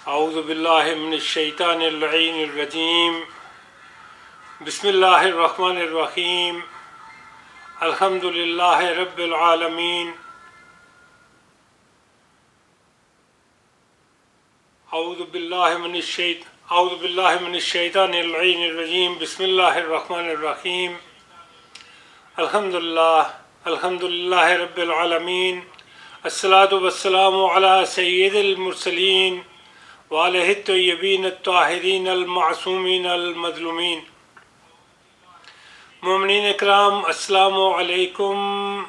औज़ु बिल्लाहि मिनश्शैतानिर रजीम। बिस्मिल्लाहिर रहमानिर रहीम। अल्हम्दुलिल्लाहि रब्बिल आलमीन। औज़ु बिल्लाहि मिनश्शैतानिर रजीम। बिस्मिल्लाहिर रहमानिर रहीम। अल्हम्दुलिल्लाहि रब्बिल आलमीन। अस्सलातु वस्सलामु अला सय्यिदिल मुरसलीन व अलैहि तय्यबीन अत्ताहिरीन अल मासूमीन अल मज़लूमीन। मोमिनीन इकराम, अस्सलामु अलैकुम।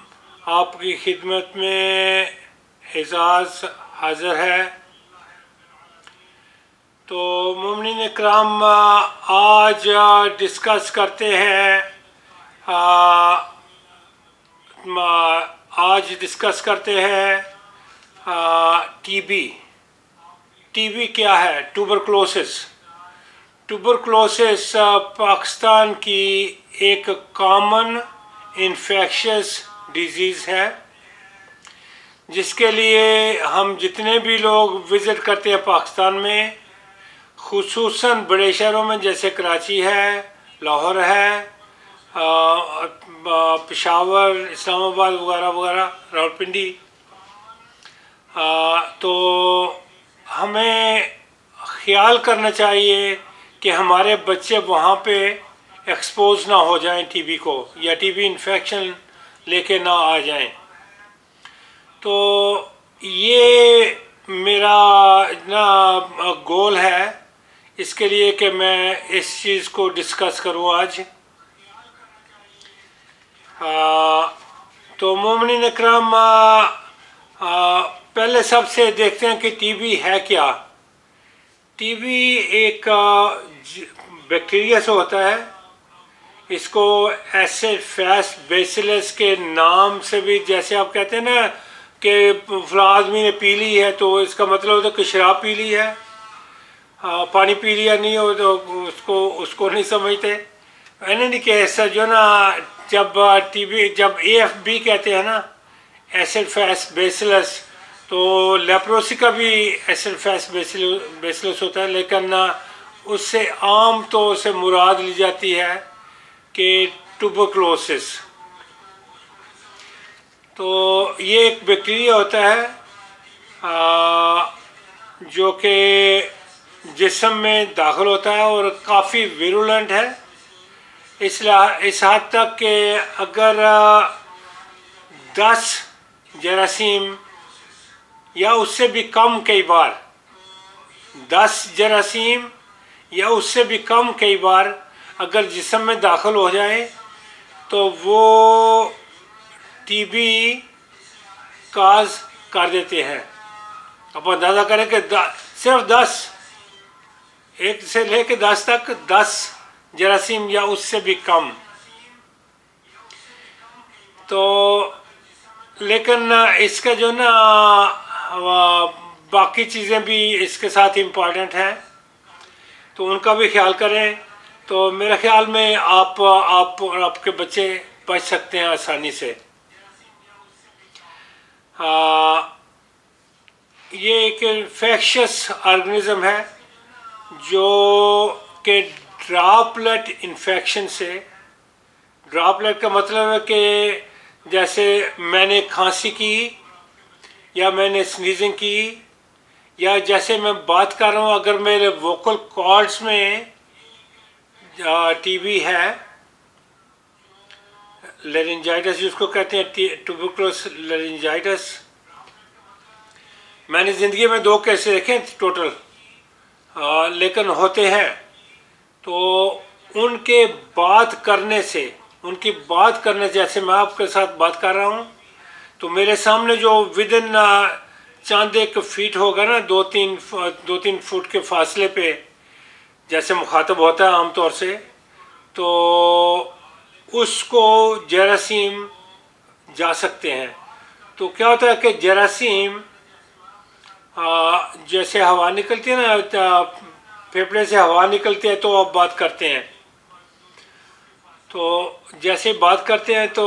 आपकी खिदमत में एजाज़ हाज़िर है। तो मोमिनीन इकराम, आज डिस्कस करते हैं टीबी। टीबी क्या है? ट्यूबरकुलोसिस पाकिस्तान की एक कॉमन इन्फेक्शियस डिजीज़ है, जिसके लिए हम जितने भी लोग विज़िट करते हैं पाकिस्तान में, खुसूसन बड़े शहरों में जैसे कराची है, लाहौर है, पेशावर, इस्लामाबाद वगैरह वगैरह, रावलपिंडी, तो हमें ख्याल करना चाहिए कि हमारे बच्चे वहाँ पे एक्सपोज ना हो जाएं टीबी को, या टीबी इन्फेक्शन लेके ना आ जाएं। तो ये मेरा गोल है इसके लिए कि मैं इस चीज़ को डिस्कस करूँ आज। तो मोमिनीन इकराम, पहले सबसे देखते हैं कि टीबी है क्या। टीबी एक बैक्टीरिया से होता है। इसको एसिड फेस्ट बेसिलस के नाम से भी, जैसे आप कहते हैं ना कि फला आदमी ने पी ली है, तो इसका मतलब होता है कि शराब पी ली है, पानी पी लिया नहीं हो तो उसको नहीं समझते। मैंने नहीं कि ऐसा जो ना, जब टीबी, जब AFB कहते हैं ना, एसिड फेस्ट बेसिलस, तो लेप्रोसी का भी एसिड फेस्ट बेसिलस होता है, लेकिन उससे आम तौर से मुराद ली जाती है कि ट्यूबरकुलोसिस। तो ये एक बैक्टीरिया होता है जो कि जिस्म में दाखिल होता है और काफ़ी विरुलेंट है। इस हद तक कि अगर 10 जरासीम या उससे भी कम, कई बार 10 जरासीम या उससे भी कम कई बार अगर जिस्म में दाखिल हो जाए, तो वो टीबी काज कर देते हैं। अब अंदाज़ा करें कि सिर्फ 10, 1 से लेकर 10 तक, 10 जरासीम या उससे भी कम। तो लेकिन इसका जो ना बाकी चीज़ें भी इसके साथ इम्पॉर्टेंट हैं, तो उनका भी ख्याल करें। तो मेरे ख्याल में आप और आपके बच्चे बच सकते हैं आसानी से। ये एक इन्फेक्शियस ऑर्गेनिज्म है जो कि ड्रॉपलेट इन्फेक्शन से, ड्रॉपलेट का मतलब है कि जैसे मैंने खांसी की या मैंने स्नीजिंग की, या जैसे मैं बात कर रहा हूँ, अगर मेरे वोकल कॉर्ड्स में टीबी है, लेरिंजाइटिस जिसको कहते हैं, ट्यूबरकुलोसिस लेरिंजाइटिस। मैंने ज़िंदगी में 2 केस देखे टोटल, लेकिन होते हैं। तो उनके बात करने से, जैसे मैं आपके साथ बात कर रहा हूँ, तो मेरे सामने जो विदिन चंद 1 फीट होगा ना, 2-3 फुट के फासले पे जैसे मुखातब होता है आमतौर से, तो उसको जरासीम जा सकते हैं। तो क्या होता है कि जरासीम, जैसे हवा निकलती है ना, फेफड़े से हवा निकलती है तो आप बात करते हैं, तो जैसे बात करते हैं तो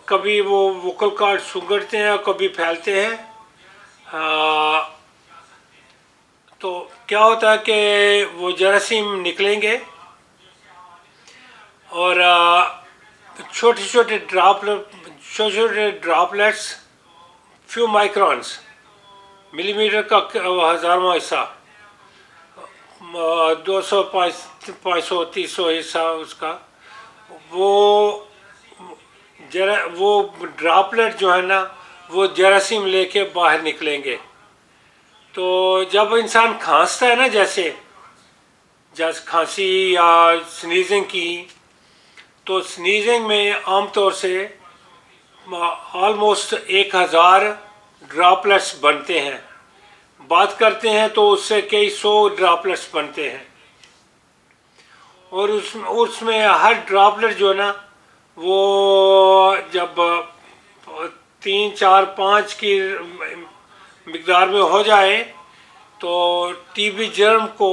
कभी वो वोकल कॉर्ड सूंघते हैं और कभी फैलते हैं। तो क्या होता है कि वो जरासीम निकलेंगे और छोटे छोटे ड्रॉपलेट्स फ्यू माइक्रॉन्स मिलीमीटर का हज़ारवां हिस्सा, 200 500 300 हिस्सा उसका, वो वो ड्रॉपलेट जो है ना वो जरासीम लेके बाहर निकलेंगे। तो जब इंसान खांसता है ना, जैसे खांसी या स्नीजिंग की, तो स्नीजिंग में आमतौर से ऑलमोस्ट 1000 ड्रॉपलेट्स बनते हैं। बात करते हैं तो उससे कई 100 ड्रॉपलेट्स बनते हैं। और उसमें हर ड्रॉपलेट जो है ना वो जब 3 4 5 की मिकदार में हो जाए तो टीबी जर्म को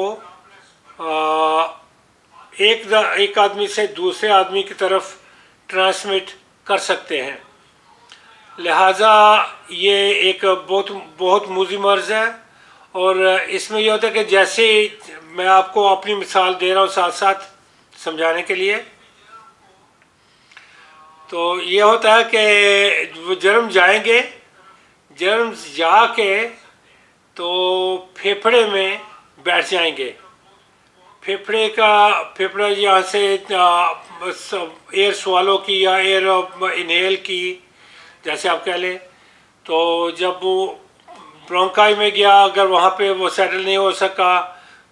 एक आदमी से दूसरे आदमी की तरफ ट्रांसमिट कर सकते हैं। लिहाजा ये एक बहुत बहुत मुज़ी मर्ज़ है। और इसमें यह होता है कि जैसे मैं आपको अपनी मिसाल दे रहा हूँ साथ साथ समझाने के लिए, तो ये होता है कि वो जर्म जाएंगे, जर्म जाके तो फेफड़े में बैठ जाएंगे। फेफड़ा यहाँ से एयर स्वालो की या एयर इनहेल की, जैसे आप कह लें। तो जब वो ब्रोंकाई में गया, अगर वहाँ पे वो सेटल नहीं हो सका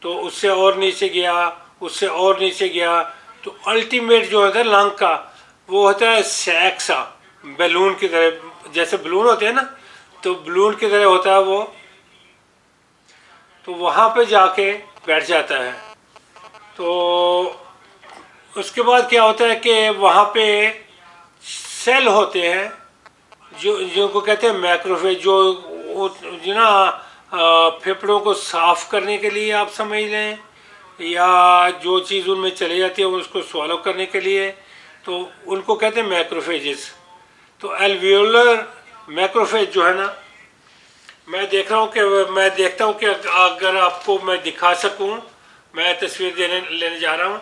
तो उससे और नीचे गया, उससे और नीचे गया, तो अल्टीमेट जो होता है लंग का वो होता है सैक सा, बैलून की तरह, जैसे बलून होते हैं ना, तो बलून की तरह होता है वो। तो वहाँ पे जाके बैठ जाता है। तो उसके बाद क्या होता है कि वहाँ पे सेल होते हैं जिनको कहते हैं मैक्रोफेज, जो ना फेफड़ों को साफ करने के लिए आप समझ लें, या जो चीज़ उनमें चली जाती है उसको सॉल्व करने के लिए, तो उनको कहते हैं मैक्रोफेजेस। तो एल्वियोलर मैक्रोफेज जो है ना, मैं देखता हूँ कि अगर आपको मैं दिखा सकूँ, मैं तस्वीर लेने जा रहा हूँ।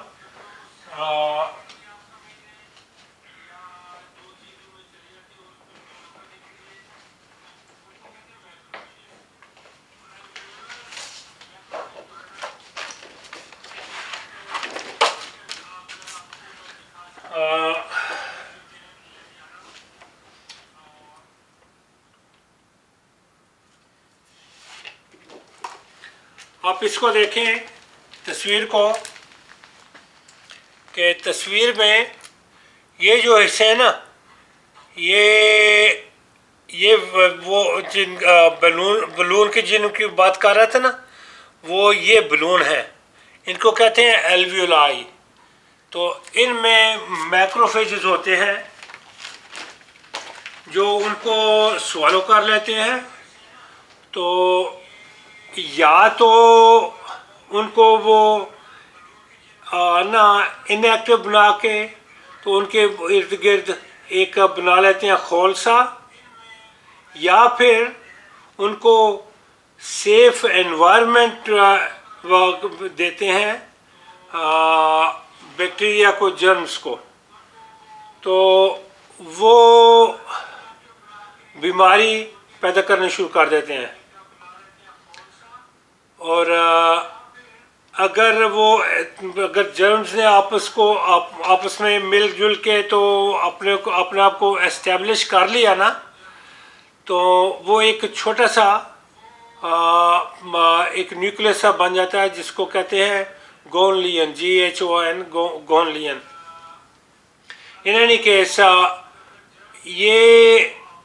आप इसको देखें तस्वीर को, कि तस्वीर में ये जो हिस्से है ना, ये वो जिन बलून की जिनकी बात कर रहा था ना, वो ये बलून है, इनको कहते हैं एल्वियोलाई। तो इनमें मैक्रोफेजेस होते हैं जो उनको स्वालो कर लेते हैं। तो या तो उनको वो ना इनएक्टिव बना के तो उनके इर्द गिर्द एक बना लेते हैं खोल सा, या फिर उनको सेफ एनवायरनमेंट देते हैं बैक्टीरिया को, जर्म्स को, तो वो बीमारी पैदा करने शुरू कर देते हैं। और अगर जर्म्स ने आपस में मिलजुल के तो अपने आप को एस्टेब्लिश कर लिया ना, तो वो एक छोटा सा एक न्यूक्लियस सा बन जाता है जिसको कहते हैं गोनलियन, GHON, गोनलियन। इन एनी केस ये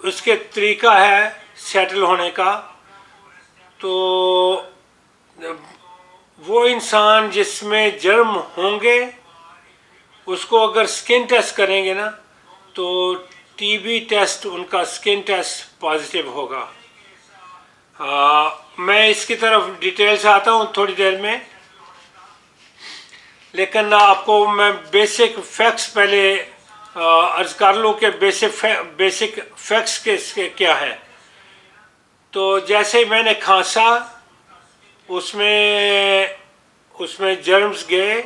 उसके तरीका है सेटल होने का। तो वो इंसान जिसमें जर्म होंगे उसको अगर स्किन टेस्ट करेंगे ना, तो टीबी टेस्ट उनका स्किन टेस्ट पॉजिटिव होगा। मैं इसकी तरफ डिटेल से आता हूँ थोड़ी देर में, लेकिन आपको मैं बेसिक फैक्ट्स पहले अर्ज कर लूँ कि बेसिक फैक्ट्स के क्या है। तो जैसे ही मैंने खांसा, उसमें उसमें जर्म्स गए,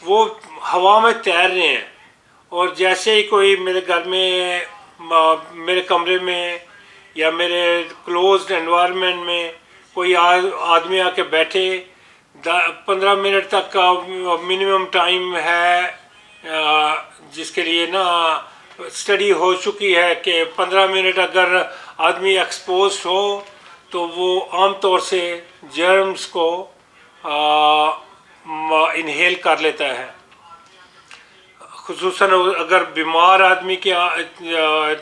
वो हवा में तैर रहे हैं। और जैसे ही कोई मेरे घर में, मेरे कमरे में या मेरे क्लोज्ड एनवायरनमेंट में कोई आदमी आके बैठे, 15 मिनट तक का मिनिमम टाइम है जिसके लिए ना स्टडी हो चुकी है कि 15 मिनट अगर आदमी एक्सपोज हो तो वो आम तौर से जर्म्स को इनहेल कर लेता है। खुसूसन अगर बीमार आदमी के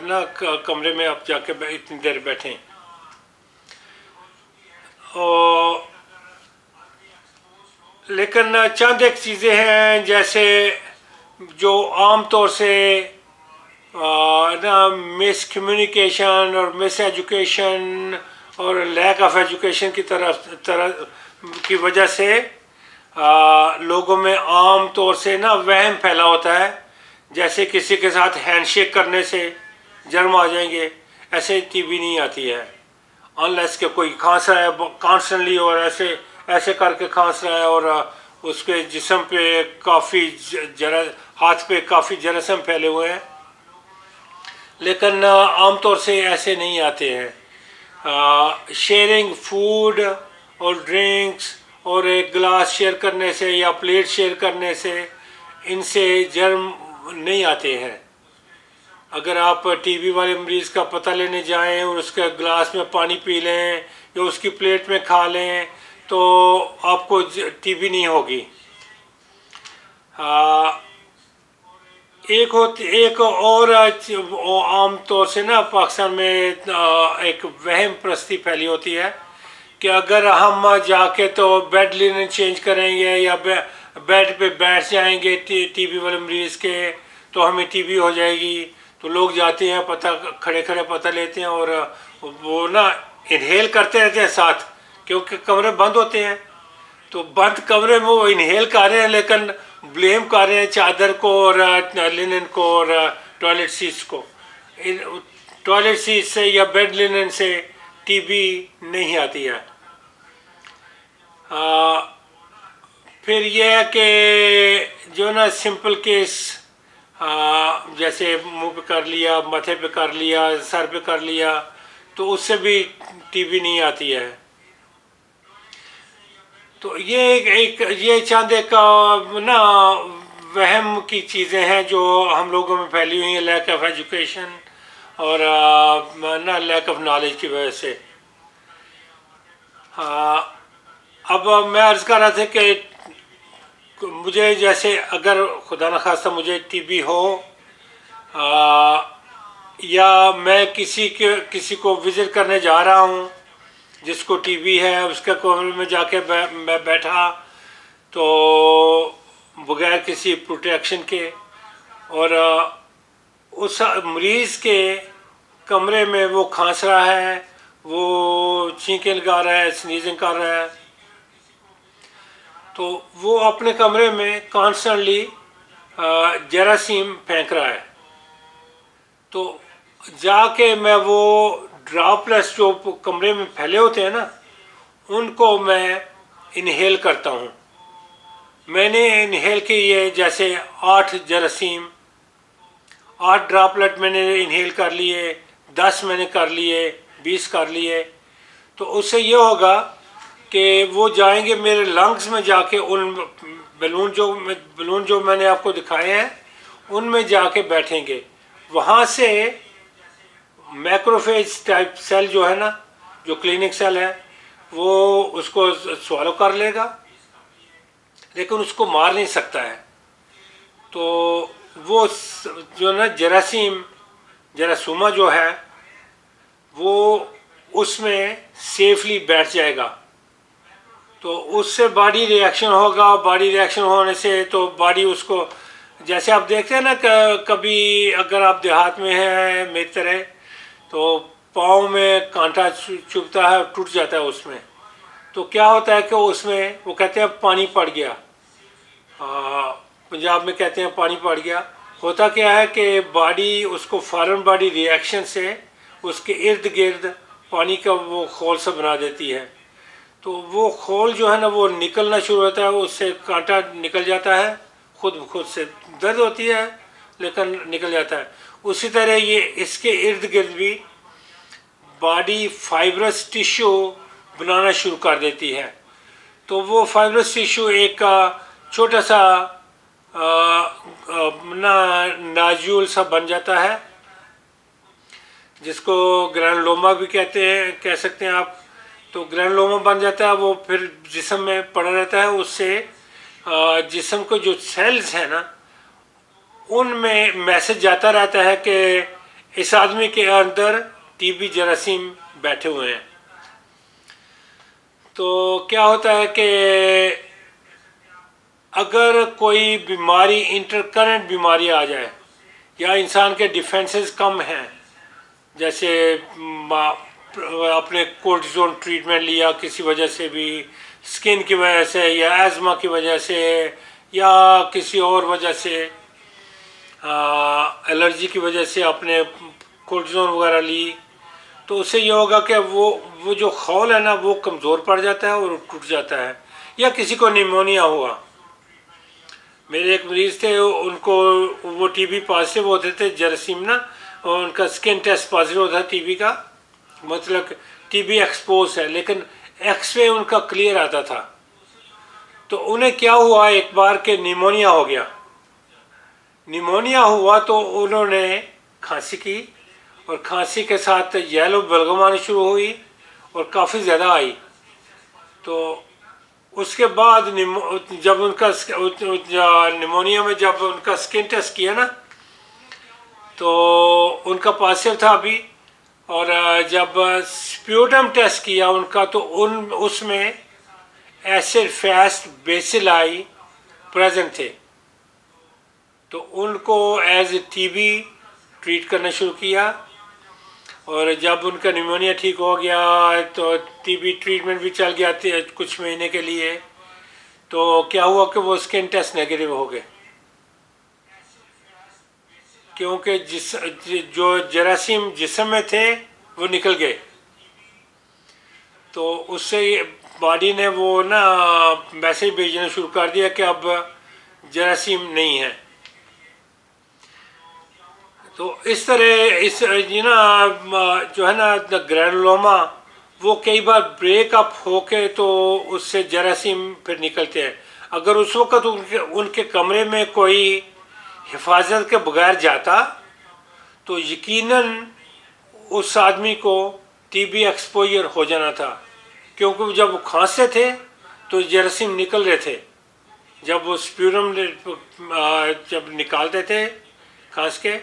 ना कमरे में आप जाके इतनी देर बैठें। और लेकिन चंद एक चीज़ें हैं जैसे जो आम तौर से ना मिस कम्युनिकेशन और मिस एजुकेशन और लैक ऑफ एजुकेशन की तरह की वजह से लोगों में आम तौर से ना वहम फैला होता है, जैसे किसी के साथ हैंडशेक करने से जर्म आ जाएंगे। ऐसे टीबी नहीं आती है अनलेस के कोई खांस रहा है कॉन्स्टेंटली और ऐसे ऐसे करके खांस रहा है और उसके जिस्म पे काफ़ी हाथ पे काफ़ी जरासीम फैले हुए हैं, लेकिन आम तौर से ऐसे नहीं आते हैं। शेयरिंग फूड और ड्रिंक्स और एक गिलास शेयर करने से या प्लेट शेयर करने से इनसे जर्म नहीं आते हैं। अगर आप टीबी वाले मरीज़ का पता लेने जाएं और उसके गिलास में पानी पी लें या उसकी प्लेट में खा लें तो आपको टीबी नहीं होगी। एक और आम तौर से ना पाकिस्तान में एक वहम प्रस्ती फैली होती है कि अगर हम जाके तो बेड लिनन चेंज करेंगे या बेड पे बैठ जाएंगे टीबी वाले मरीज़ के तो हमें टीबी हो जाएगी। तो लोग जाते हैं, पता खड़े खड़े पता लेते हैं और वो ना इनहेल करते रहते हैं साथ, क्योंकि कमरे बंद होते हैं। तो बंद कमरे में वो इनहेल कर रहे हैं लेकिन ब्लेम कर रहे हैं चादर को और लिनन को और टॉयलेट सीट्स को। टॉयलेट सीट से या बेड लिनन से टीबी नहीं आती है। फिर यह है कि जो ना सिंपल केस जैसे मुंह पे कर लिया, माथे पे कर लिया, सर पे कर लिया तो उससे भी टीबी नहीं आती है। तो ये चंद एक ना वहम की चीज़ें हैं जो हम लोगों में फैली हुई हैं लैक ऑफ एजुकेशन और ना लैक ऑफ नॉलेज की वजह से। अब मैं अर्ज़ कर रहा था कि मुझे जैसे अगर खुदा न खास्ता मुझे टीबी हो या मैं किसी को विज़िट करने जा रहा हूँ जिसको टीबी है, उसके कमरे में जाके मैं बैठा तो बगैर किसी प्रोटेक्शन के और उस मरीज़ के कमरे में वो खांस रहा है, वो छींकें लगा रहा है, स्नीजिंग कर रहा है, तो वो अपने कमरे में कॉन्स्टेंटली जरासीम फेंक रहा है। तो जाके मैं वो ड्रॉपलेट्स जो कमरे में फैले होते हैं ना उनको मैं इनहेल करता हूँ। मैंने इनहेल किए जैसे 8 जरासीम, 8 ड्रॉपलेट मैंने इनहेल कर लिए, 10 मैंने कर लिए, 20 कर लिए। तो उससे ये होगा कि वो जाएंगे मेरे लंग्स में जाके उन बलून जो मैंने आपको दिखाए हैं उनमें जाके बैठेंगे। वहाँ से मैक्रोफेज टाइप सेल जो है ना, जो क्लिनिक सेल है, वो उसको स्वालो कर लेगा लेकिन उसको मार नहीं सकता है। तो वो जो ना जरासीमा जो है वो उसमें सेफली बैठ जाएगा। तो उससे बॉडी रिएक्शन होगा, बॉडी रिएक्शन होने से तो बॉडी उसको, जैसे आप देखते हैं ना कभी अगर आप देहात में हैं मेरी तरह तो पाँव में कांटा चुभता है, टूट जाता है उसमें, तो क्या होता है कि उसमें वो कहते हैं पानी पड़ गया, पंजाब में कहते हैं पानी पड़ गया। होता क्या है कि बॉडी उसको फॉरेन बॉडी रिएक्शन से उसके इर्द गिर्द पानी का वो खोल सा बना देती है। तो वो खोल जो है ना वो निकलना शुरू होता है, उससे कांटा निकल जाता है, खुद खुद से दर्द होती है लेकिन निकल जाता है। उसी तरह ये इसके इर्द गिर्द भी बॉडी फाइब्रस टिश्यू बनाना शुरू कर देती है। तो वो फाइब्रस टिश्यू एक छोटा सा ना नाजुल सा बन जाता है, जिसको ग्रैनुलोमा भी कहते हैं, कह सकते हैं आप। तो ग्रैनुलोमा बन जाता है, वो फिर जिस्म में पड़ा रहता है। उससे जिस्म को जो सेल्स हैं ना उनमें मैसेज जाता रहता है कि इस आदमी के अंदर टीबी जरासीम बैठे हुए हैं। तो क्या होता है कि अगर कोई बीमारी इंटरकरेंट बीमारी आ जाए या इंसान के डिफेंसेस कम हैं, जैसे अपने कोर्टिजोन ट्रीटमेंट लिया किसी वजह से भी, स्किन की वजह से या एज़मा की वजह से या किसी और वजह से, एलर्जी की वजह से आपने कोर्टिजोन वगैरह ली, तो उससे ये होगा कि वो जो खौल है ना वो कमज़ोर पड़ जाता है और टूट जाता है। या किसी को निमोनिया हुआ, मेरे एक मरीज़ थे, उनको वो टीबी पॉजिटिव होते थे जरासीम ना, और उनका स्किन टेस्ट पॉजिटिव होता है टीबी का, मतलब टीबी एक्सपोज है, लेकिन एक्सरे उनका क्लियर आता था। तो उन्हें क्या हुआ एक बार के निमोनिया हो गया। निमोनिया हुआ तो उन्होंने खांसी की, और खांसी के साथ येलो बलगम आनी शुरू हुई और काफ़ी ज़्यादा आई। तो उसके बाद जब उनका निमोनिया में जब उनका स्किन टेस्ट किया ना तो उनका पॉजिटिव था अभी, और जब स्प्यूटम टेस्ट किया उनका तो उसमें एसिड फेस्ट बेसिलाई प्रेजेंट थे। तो उनको एज टीबी ट्रीट करना शुरू किया, और जब उनका निमोनिया ठीक हो गया तो टीबी ट्रीटमेंट भी चल गया कुछ महीने के लिए। तो क्या हुआ कि वो स्किन टेस्ट नेगेटिव हो गए, क्योंकि जो जरासीम जिस्म में थे वो निकल गए। तो उससे बॉडी ने वो ना मैसेज भेजना शुरू कर दिया कि अब जरासीम नहीं है। तो इस तरह इस ना जो है ना ग्रैनुलोमा वो कई बार ब्रेकअप होके तो उससे जरासीम फिर निकलते हैं। अगर उस वक़्त उनके कमरे में कोई हिफाजत के बगैर जाता तो यकीनन उस आदमी को टीबी एक्सपोजर हो जाना था, क्योंकि जब वो खांसते थे तो जरासीम निकल रहे थे। जब वो स्प्यूरम जब निकालते थे खांस के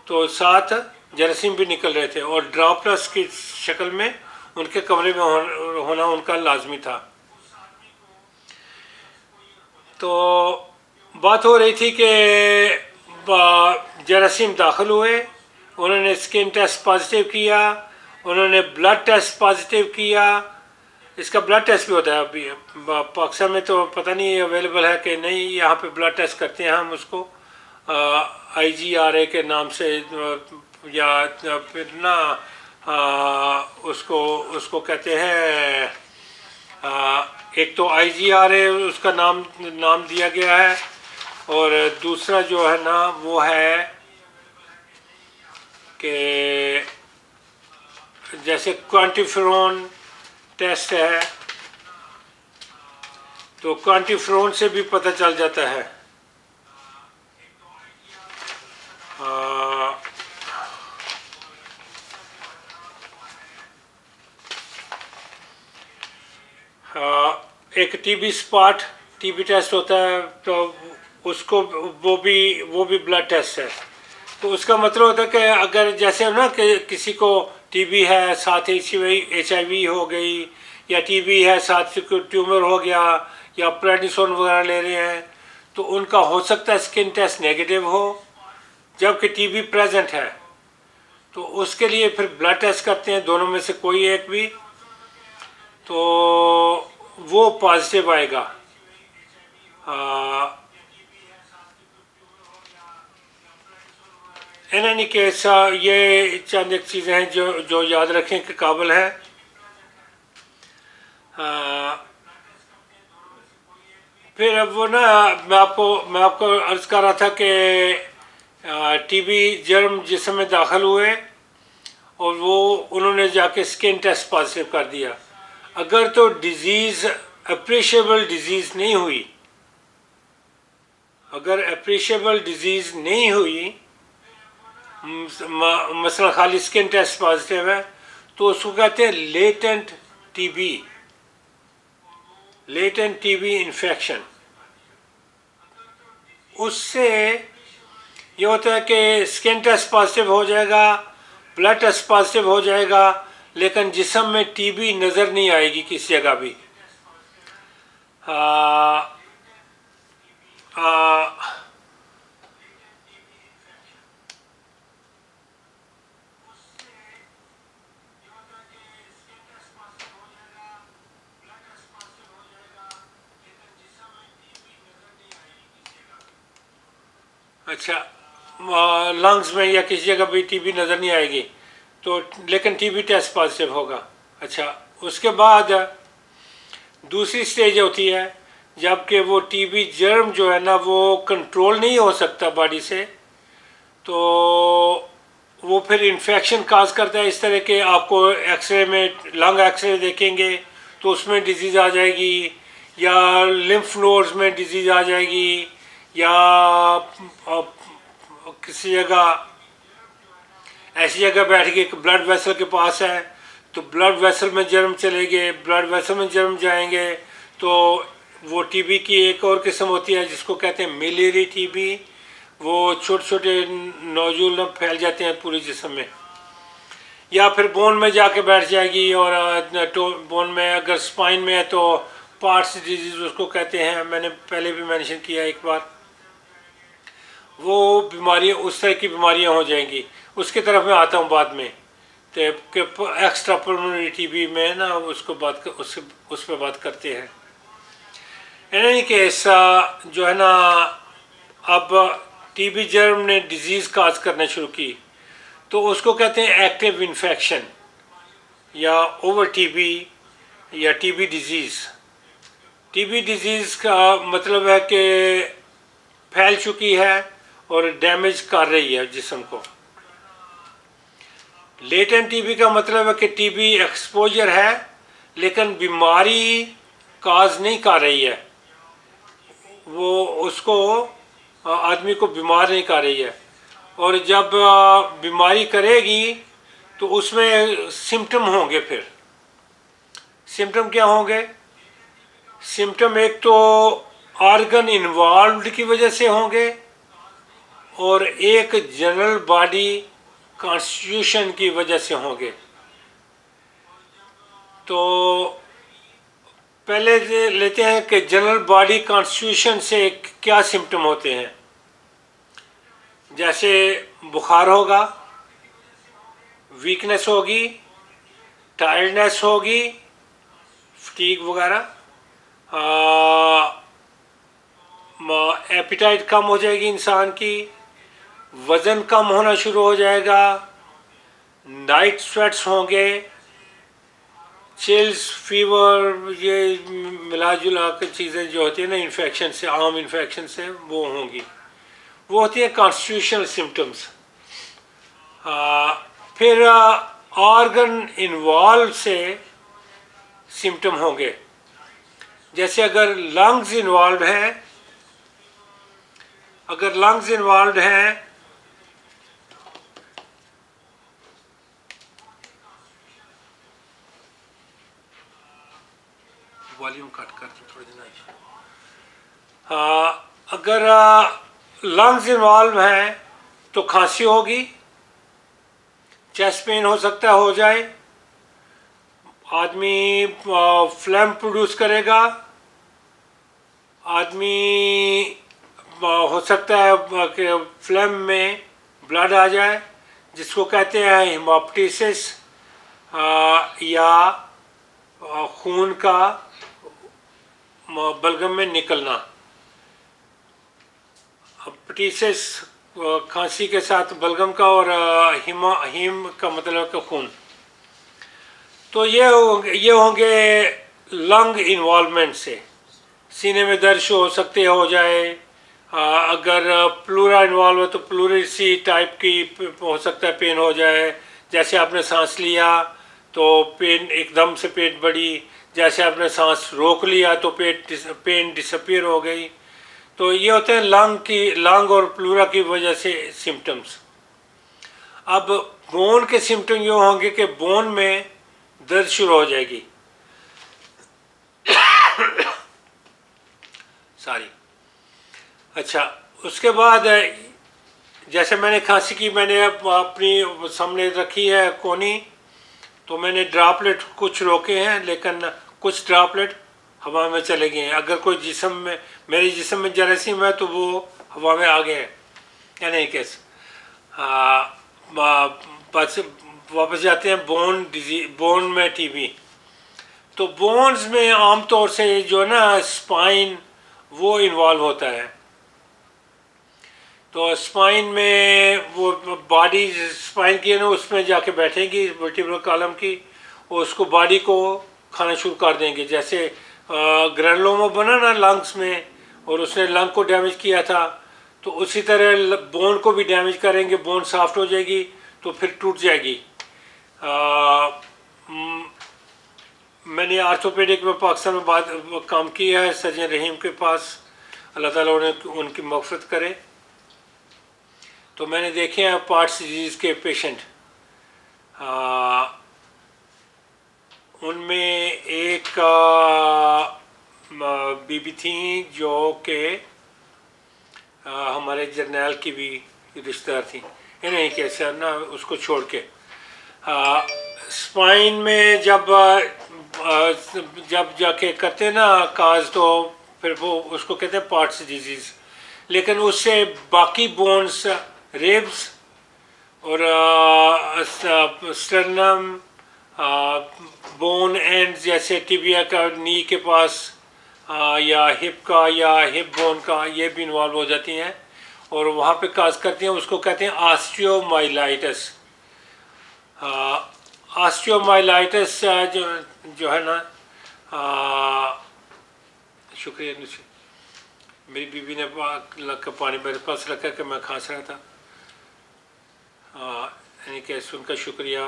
तो साथ जरासीम भी निकल रहे थे, और ड्रॉपलेट्स की शक्ल में उनके कमरे में होना उनका लाजमी था। तो बात हो रही थी कि जरासीम दाखिल हुए, उन्होंने स्किन टेस्ट पॉजिटिव किया, उन्होंने ब्लड टेस्ट पॉजिटिव किया। इसका ब्लड टेस्ट भी होता है अभी पाकिस्तान में, तो पता नहीं अवेलेबल है कि नहीं। यहाँ पे ब्लड टेस्ट करते हैं हम उसको IGRA के नाम से, या फिर ना उसको कहते हैं, एक तो IGRA उसका नाम दिया गया है, और दूसरा जो है ना वो है कि जैसे क्वांटिफेरोन टेस्ट है, तो क्वांटिफेरोन से भी पता चल जाता है। एक टीबी स्पॉट टीबी टेस्ट होता है, तो उसको वो भी ब्लड टेस्ट है। तो उसका मतलब होता है कि अगर जैसे ना कि किसी को टीबी है साथ HIV हो गई, या टीबी है साथ ट्यूमर हो गया, या प्रेडिसोन वगैरह ले रहे हैं, तो उनका हो सकता है स्किन टेस्ट नेगेटिव हो जबकि टीबी प्रेजेंट है। तो उसके लिए फिर ब्लड टेस्ट करते हैं, दोनों में से कोई एक भी, तो वो पॉजिटिव आएगा। इन एनी केस ये चंद एक चीज़ें हैं जो याद रखें के काबिल है। फिर अब वो ना, मैं आपको अर्ज़ कर रहा था कि टीबी जर्म जिस्म में दाखिल हुए और वो उन्होंने जाके स्किन टेस्ट पॉजिटिव कर दिया। अगर तो डिज़ीज़ अप्रिशिएबल डिज़ीज़ नहीं हुई, अगर अप्रिशिएबल डिज़ीज़ नहीं हुई, मसला खाली स्किन टेस्ट पॉजिटिव है, तो उसको कहते हैं latent TB, latent TB infection. उससे ये होता है कि स्किन टेस्ट पॉजिटिव हो जाएगा, ब्लड टेस्ट पॉजिटिव हो जाएगा, लेकिन जिस्म में टीबी नज़र नहीं आएगी किसी जगह भी। अच्छा, लंग्स में या किसी जगह भी टीबी नज़र नहीं आएगी, तो लेकिन टीबी टेस्ट पॉजिटिव होगा। अच्छा, उसके बाद दूसरी स्टेज होती है जबकि वो टीबी जर्म जो है ना वो कंट्रोल नहीं हो सकता बॉडी से, तो वो फिर इन्फेक्शन काज करता है। इस तरह के आपको एक्सरे में लंग एक्सरे देखेंगे तो उसमें डिजीज़ आ जाएगी, या लिम्फ नोड्स में डिजीज़ आ जाएगी, या किसी जगह ऐसी जगह बैठ के ब्लड वेसल के पास है तो ब्लड वेसल में जर्म चलेंगे, ब्लड वेसल में जर्म जाएंगे, तो वो टीबी की एक और किस्म होती है जिसको कहते हैं मिलियरी टीबी। वो छोटे छोटे नोजूल फैल जाते हैं पूरे जिस्म में, या फिर बोन में जाके बैठ जाएगी, और बोन में अगर स्पाइन में है तो पार्ट्स डिजीज़ उसको कहते हैं, मैंने पहले भी मेंशन किया एक बार। वो बीमारियाँ उस तरह की बीमारियाँ हो जाएंगी, उसकी तरफ मैं आता हूँ बाद में। तो एक्स्ट्रा पल्मोनरी टीबी में ना उसको उस पर बात करते हैं। इन एनी केस जो है ना, अब टीबी जर्म ने डिजीज़ काज करना शुरू की तो उसको कहते हैं एक्टिव इन्फेक्शन या ओवर टीबी या टीबी डिजीज़। टीबी डिजीज़ का मतलब है कि फैल चुकी है और डैमेज कर रही है जिस्म को। लेटेंट टीबी का मतलब है कि टीबी एक्सपोजर है लेकिन बीमारी काज नहीं कर रही है, वो उसको आदमी को बीमार नहीं कर रही है। और जब बीमारी करेगी तो उसमें सिम्टम होंगे। फिर सिम्टम क्या होंगे? सिम्टम एक तो ऑर्गन इन्वॉल्व्ड की वजह से होंगे और एक जनरल बॉडी कॉन्स्टिट्यूशन की वजह से होंगे। तो पहले लेते हैं कि जनरल बॉडी कॉन्स्टिट्यूशन से क्या सिम्टम होते हैं। जैसे बुखार होगा, वीकनेस होगी, टायर्डनेस होगी, फटीग वगैरह, एपिटाइट कम हो जाएगी इंसान की, वज़न कम होना शुरू हो जाएगा, नाइट स्वेट्स होंगे, चिल्स, फीवर, ये मिला जुला के चीज़ें जो होती है ना इन्फेक्शन से, आम इन्फेक्शन से वो होंगी। वो होती है कॉन्स्टिट्यूशनल सिम्टम्स। फिर ऑर्गन इन्वॉल्व से सिम्टम होंगे। जैसे अगर लंग्स इन्वॉल्व हैं, अगर लंग्स इन्वॉल्व हैं वॉल्यूम कट कर थोड़ी देना। अगर लंग्स इन्वॉल्व हैं तो खांसी होगी, चेस्ट पेन हो सकता हो जाए, आदमी फ्लैम प्रोड्यूस करेगा, आदमी हो सकता है कि फ्लैम में ब्लड आ जाए जिसको कहते हैं हेमोप्टिसिस, या खून का बलगम में निकलना। प्टीसिस खांसी के साथ बलगम का, और हीम का मतलब है खून। तो ये होंगे लंग इन्वॉल्वमेंट से, सीने में दर्द हो सकते हो जाए, अगर प्लूरा इन्वॉल्व है तो प्लूरेसी टाइप की हो सकता है, पेन हो जाए। जैसे आपने सांस लिया तो पेन एकदम से पेट बढ़ी, जैसे आपने सांस रोक लिया तो पेन डिसअपीयर हो गई। तो ये होते हैं लंग और प्लूरा की वजह से सिम्टम्स। अब बोन के सिम्टम ये होंगे कि बोन में दर्द शुरू हो जाएगी, सॉरी। अच्छा, उसके बाद जैसे मैंने खांसी की, मैंने अपनी सामने रखी है कोनी, तो मैंने ड्रॉपलेट कुछ रोके हैं, लेकिन कुछ ड्रॉपलेट हवा में चले गए हैं। अगर कोई जिस्म में, मेरे जिस्म में जरासीम है तो वो हवा में आ गए हैं या नहीं केस। बस वापस जाते हैं बोन में टीबी। तो बोन्स में आमतौर से जो है ना स्पाइन वो इन्वॉल्व होता है। तो स्पाइन में वो बॉडी स्पाइन की है ना, उसमें जाके बैठेंगी वर्टिब्रल कॉलम की, और उसको बॉडी को खाना शुरू कर देंगे। जैसे ग्रैनुलोमा बना ना लंग्स में, और उसने लंग को डैमेज किया था, तो उसी तरह बोन को भी डैमेज करेंगे, बोन सॉफ्ट हो जाएगी तो फिर टूट जाएगी। मैंने आर्थोपेडिक में पाकिस्तान में काम किया है सर्जन रहीम के पास, अल्लाह ताला उनकी मग़फ़िरत करे। तो मैंने देखे हैं पार्ट्स डिजीज़ के पेशेंट, उनमें एक बीबी थी जो कि हमारे जर्नैल की भी रिश्तेदार थी, ये नहीं कैसे ना, उसको छोड़ के स्पाइन में जब जाके करते ना काज, तो फिर वो उसको कहते हैं पार्ट्स डिजीज़। लेकिन उससे बाकी बोन्स, रिब्स और स्टर्नम, बोन एंड जैसे टिबिया का नी के पास, या हिप का या हिप बोन का, ये भी इन्वॉल्व हो जाती हैं और वहाँ पे काज करती हैं। उसको कहते हैं ऑस्टियोमाइलाइटिस। ऑस्टियोमाइलाइटिस जो है ना, शुक्रिया नुशी, मेरी बीवी ने पानी मेरे पास रखा कि मैं खांस रहा था, यानी कि उनका शुक्रिया,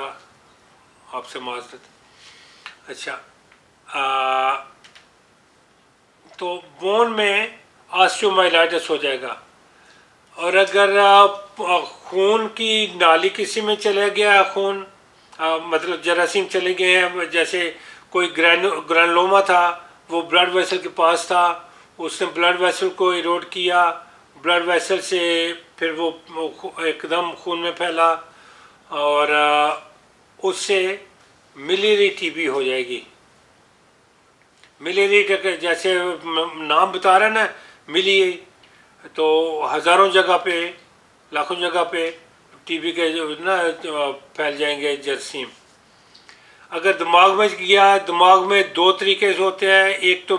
आपसे माजरत। अच्छा, तो बोन में ऑस्टियोमाइलाइटिस हो जाएगा। और अगर खून की नाली किसी में चला गया, खून मतलब जरासीम चले गए हैं, जैसे कोई ग्रैनुलोमा था, वो ब्लड वेसल के पास था, उसने ब्लड वेसल को इरोड किया, ब्लड वेसल से फिर वो एकदम खून में फैला, और उससे मिलियरी टीबी हो जाएगी। मिलियरी जैसे नाम बता रहा है ना, मिलियरी, तो हज़ारों जगह पे, लाखों जगह पे टीबी के जो ना फैल जाएंगे जरासीम। अगर दिमाग में गया, दिमाग में दो तरीके से होते हैं, एक तो